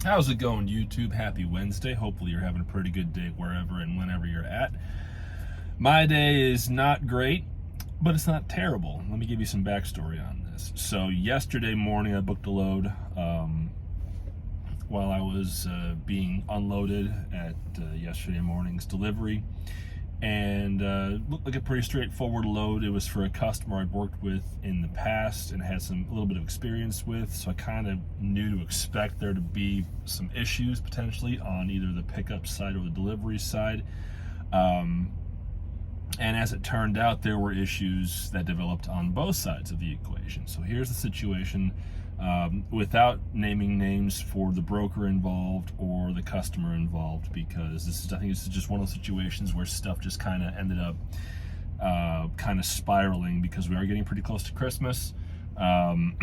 How's it going, YouTube? Happy Wednesday. Hopefully, you're having a pretty good day wherever and whenever you're at. My day is not great, but it's not terrible. Let me give you some backstory on this. So, yesterday morning, I booked a load while I was being unloaded at yesterday morning's delivery. And looked like a pretty straightforward load. It was for a customer I'd worked with in the past and had a little bit of experience with, so I kind of knew to expect there to be some issues potentially on either the pickup side or the delivery side. And as it turned out, there were issues that developed on both sides of the equation. So here's the situation, without naming names for the broker involved or the customer involved, because I think this is just one of those situations where stuff just kind of ended up kind of spiraling, because we are getting pretty close to Christmas. And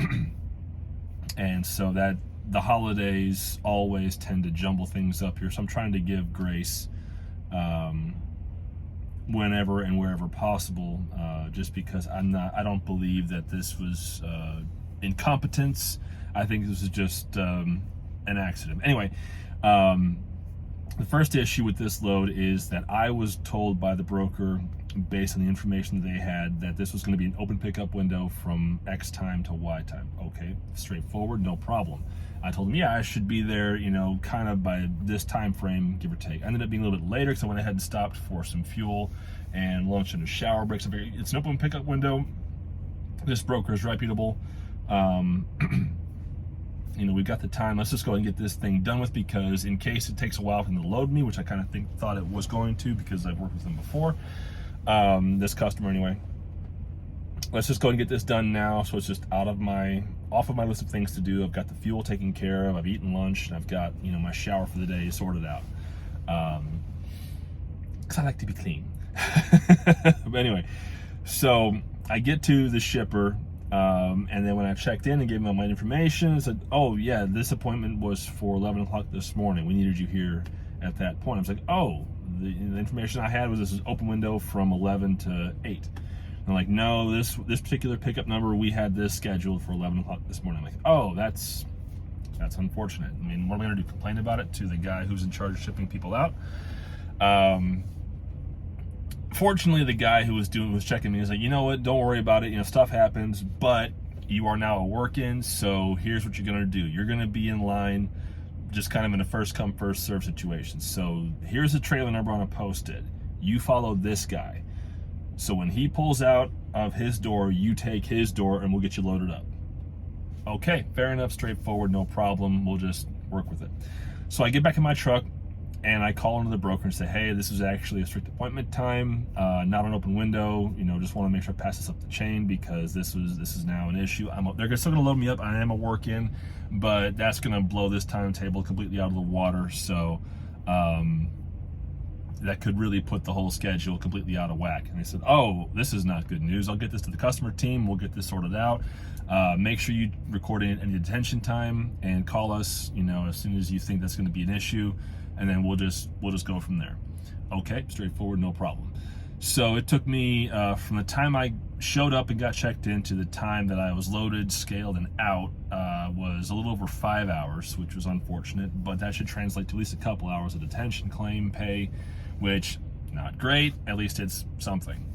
so that the holidays always tend to jumble things up here. So I'm trying to give grace whenever and wherever possible, just because I don't believe that this was incompetence. I think this is just an accident. Anyway, the first issue with this load is that I was told by the broker, based on the information that they had, that this was going to be an open pickup window from X time to Y time. Okay, straightforward, no problem. I told him, yeah, I should be there, kind of by this time frame, give or take. I ended up being a little bit later because I went ahead and stopped for some fuel and launched into shower breaks. It's an open pickup window. This broker is reputable. We've got the time. Let's just go ahead and get this thing done with, because in case it takes a while for them to load me, which I kind of thought it was going to, because I've worked with them before, this customer anyway. Let's just go ahead and get this done now, so it's just off of my list of things to do. I've got the fuel taken care of, I've eaten lunch, and I've got my shower for the day sorted out, because I like to be clean. But anyway, so I get to the shipper, and then when I checked in and gave him all my information, I said, oh yeah, this appointment was for 11 o'clock this morning, we needed you here at that point. I was like, oh, the information I had was this is open window from 11 to 8. I'm like, no, this particular pickup number, we had this scheduled for 11 o'clock this morning. I'm like, oh, that's unfortunate. I mean, what am I going to do, complain about it to the guy who's in charge of shipping people out? Fortunately, the guy who was checking me was like, you know what, don't worry about it, stuff happens, but you are now a work-in, so here's what you're going to do. You're going to be in line, just kind of in a first come, first serve situation. So here's the trailer number on a post-it. You follow this guy. So when he pulls out of his door, you take his door and we'll get you loaded up. Okay, fair enough, straightforward, no problem. We'll just work with it. So I get back in my truck and I call into the broker and say, hey, this is actually a strict appointment time, not an open window. Just want to make sure I pass this up the chain, because this is now an issue. They're still going to load me up. I am a work-in, but that's going to blow this timetable completely out of the water. So that could really put the whole schedule completely out of whack. And they said, oh, this is not good news. I'll get this to the customer team. We'll get this sorted out. Make sure you record any detention time and call us, as soon as you think that's going to be an issue, and then we'll just go from there. Okay, straightforward, no problem. So it took me from the time I showed up and got checked in to the time that I was loaded, scaled, and out was a little over 5 hours, which was unfortunate, but that should translate to at least a couple hours of detention, claim, pay, which, not great, at least it's something.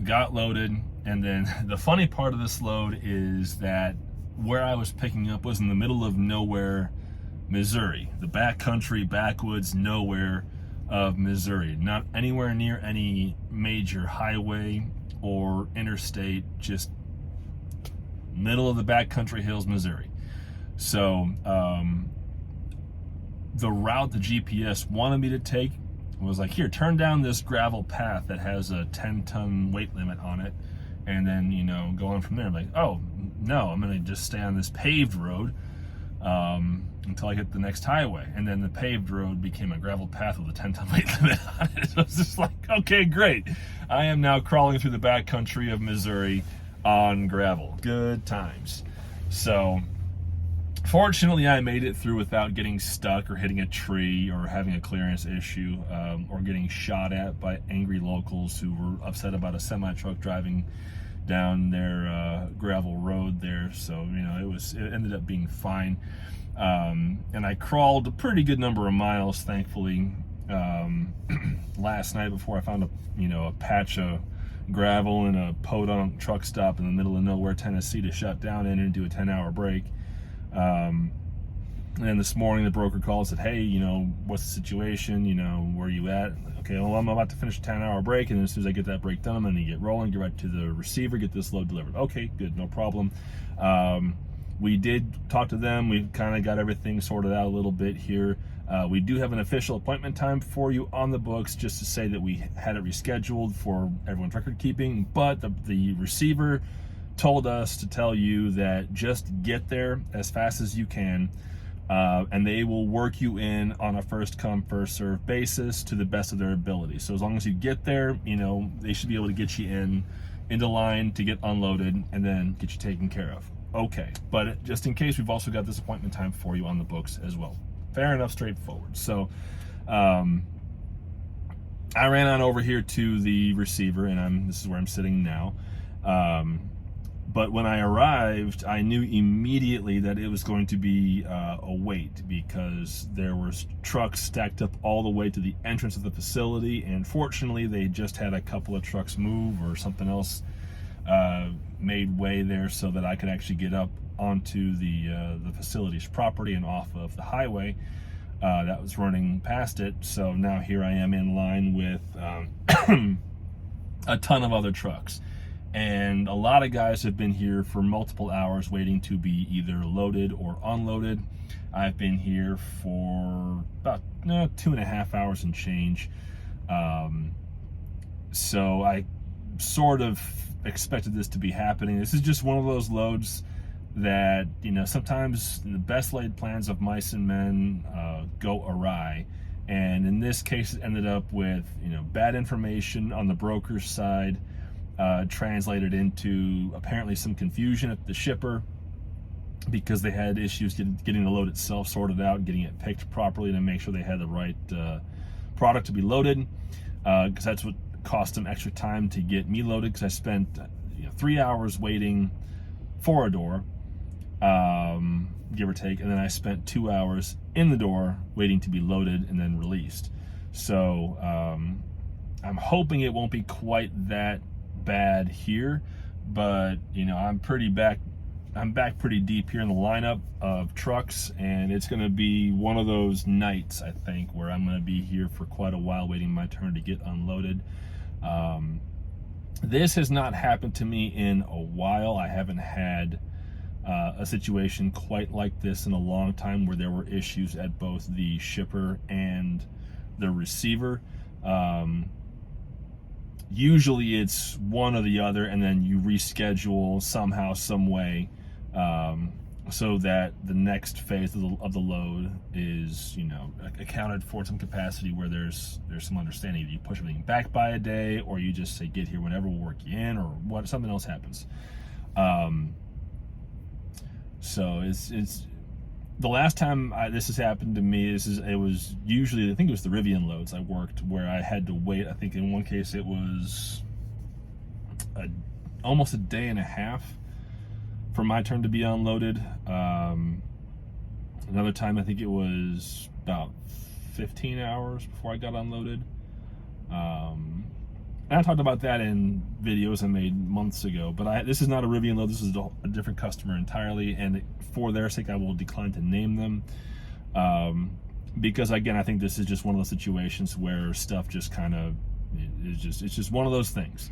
Got loaded, and then the funny part of this load is that where I was picking up was in the middle of nowhere, Missouri, the backcountry, backwoods, nowhere of Missouri, not anywhere near any major highway or interstate, just middle of the backcountry hills, Missouri. So the route the GPS wanted me to take was like, here, turn down this gravel path that has a 10-ton weight limit on it, and then go on from there. I'm like, oh no, I'm gonna just stay on this paved road until I hit the next highway. And then the paved road became a gravel path with a 10-ton weight limit on it. So it's just like, okay, great, I am now crawling through the backcountry of Missouri on gravel. Good times. So fortunately, I made it through without getting stuck or hitting a tree or having a clearance issue, or getting shot at by angry locals who were upset about a semi-truck driving down their gravel road there. So, it ended up being fine. And I crawled a pretty good number of miles, thankfully, last night before I found a patch of gravel in a podunk truck stop in the middle of nowhere, Tennessee, to shut down in and do a 10-hour break. And this morning the broker called and said, hey, what's the situation? Where are you at? Okay, well, I'm about to finish a 10-hour break, and as soon as I get that break done, I'm going to get rolling, get right to the receiver, get this load delivered. Okay, good, no problem. We did talk to them. We've kind of got everything sorted out a little bit here. We do have an official appointment time for you on the books, just to say that we had it rescheduled for everyone's record keeping, but the receiver told us to tell you that just get there as fast as you can, and they will work you in on a first come first serve basis to the best of their ability. So as long as you get there, they should be able to get you into line to get unloaded and then get you taken care of. Okay, but just in case, we've also got this appointment time for you on the books as well. Fair enough, straightforward. So I ran on over here to the receiver, and this is where I'm sitting now. But when I arrived, I knew immediately that it was going to be a wait, because there were trucks stacked up all the way to the entrance of the facility, and fortunately they just had a couple of trucks move, or something else made way there so that I could actually get up onto the facility's property and off of the highway that was running past it. So now here I am in line with a ton of other trucks. And a lot of guys have been here for multiple hours waiting to be either loaded or unloaded. I've been here for about 2.5 hours and change. So I sort of expected this to be happening. This is just one of those loads that, sometimes the best laid plans of mice and men go awry. And in this case, it ended up with, bad information on the broker's side, translated into apparently some confusion at the shipper, because they had issues getting the load itself sorted out, getting it picked properly to make sure they had the right product to be loaded, because that's what cost them extra time to get me loaded, because I spent 3 hours waiting for a door, give or take, and then I spent 2 hours in the door waiting to be loaded and then released. So I'm hoping it won't be quite that bad here, but I'm back pretty deep here in the lineup of trucks, and it's going to be one of those nights, I think, where I'm going to be here for quite a while waiting my turn to get unloaded. This has not happened to me in a while. I haven't had a situation quite like this in a long time, where there were issues at both the shipper and the receiver. Usually it's one or the other, and then you reschedule somehow, some way, so that the next phase of the load is, accounted for in some capacity, where there's some understanding. You push everything back by a day, or you just say get here whenever, we'll work you in, or something else happens. So it's the last time this has happened to me, it was usually, I think it was the Rivian loads I worked, where I had to wait. I think in one case it was almost a day and a half for my turn to be unloaded. Another time I think it was about 15 hours before I got unloaded. And I talked about that in videos I made months ago, but this is not a Rivian load. This is a different customer entirely, and for their sake, I will decline to name them, because again, I think this is just one of those situations where stuff just kind of it's just one of those things.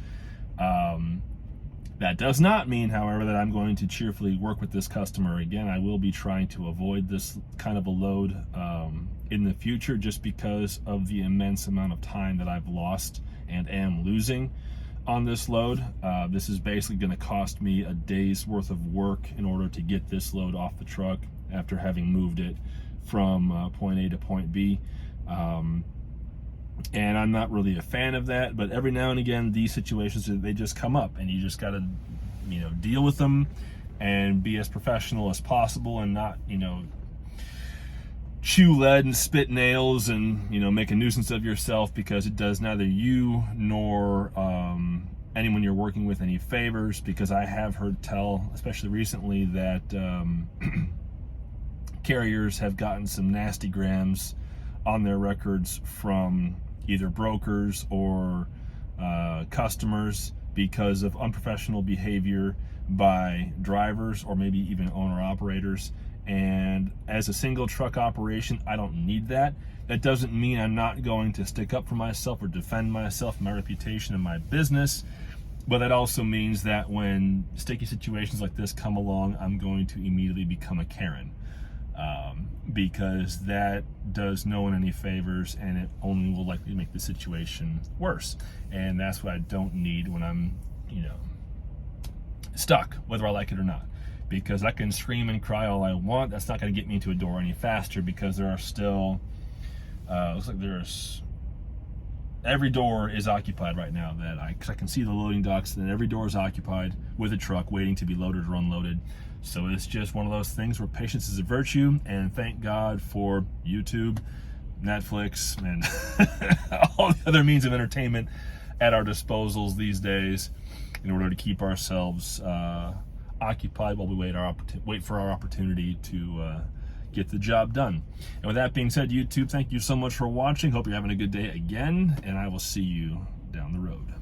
That does not mean, however, that I'm going to cheerfully work with this customer again. I will be trying to avoid this kind of a load in the future, just because of the immense amount of time that I've lost and am losing on this load. This is basically going to cost me a day's worth of work in order to get this load off the truck after having moved it from point A to point B. And I'm not really a fan of that, but every now and again, these situations, they just come up, and you just got to, deal with them and be as professional as possible, and not, chew lead and spit nails and, make a nuisance of yourself, because it does neither you nor anyone you're working with any favors, because I have heard tell, especially recently, that carriers have gotten some nasty grams on their records from either brokers or customers because of unprofessional behavior by drivers or maybe even owner operators. And as a single truck operation, I don't need that. That doesn't mean I'm not going to stick up for myself or defend myself, my reputation, and my business. But that also means that when sticky situations like this come along, I'm going to immediately become a Karen. Because that does no one any favors, and it only will likely make the situation worse. And that's what I don't need when I'm, stuck, whether I like it or not. Because I can scream and cry all I want. That's not going to get me into a door any faster, because there are still, looks like every door is occupied right now. Because I can see the loading docks, and every door is occupied with a truck waiting to be loaded or unloaded. So it's just one of those things where patience is a virtue, and thank God for YouTube, Netflix, and all the other means of entertainment at our disposals these days in order to keep ourselves occupied while we wait for our opportunity to get the job done. And with that being said, YouTube, thank you so much for watching. Hope you're having a good day again, and I will see you down the road.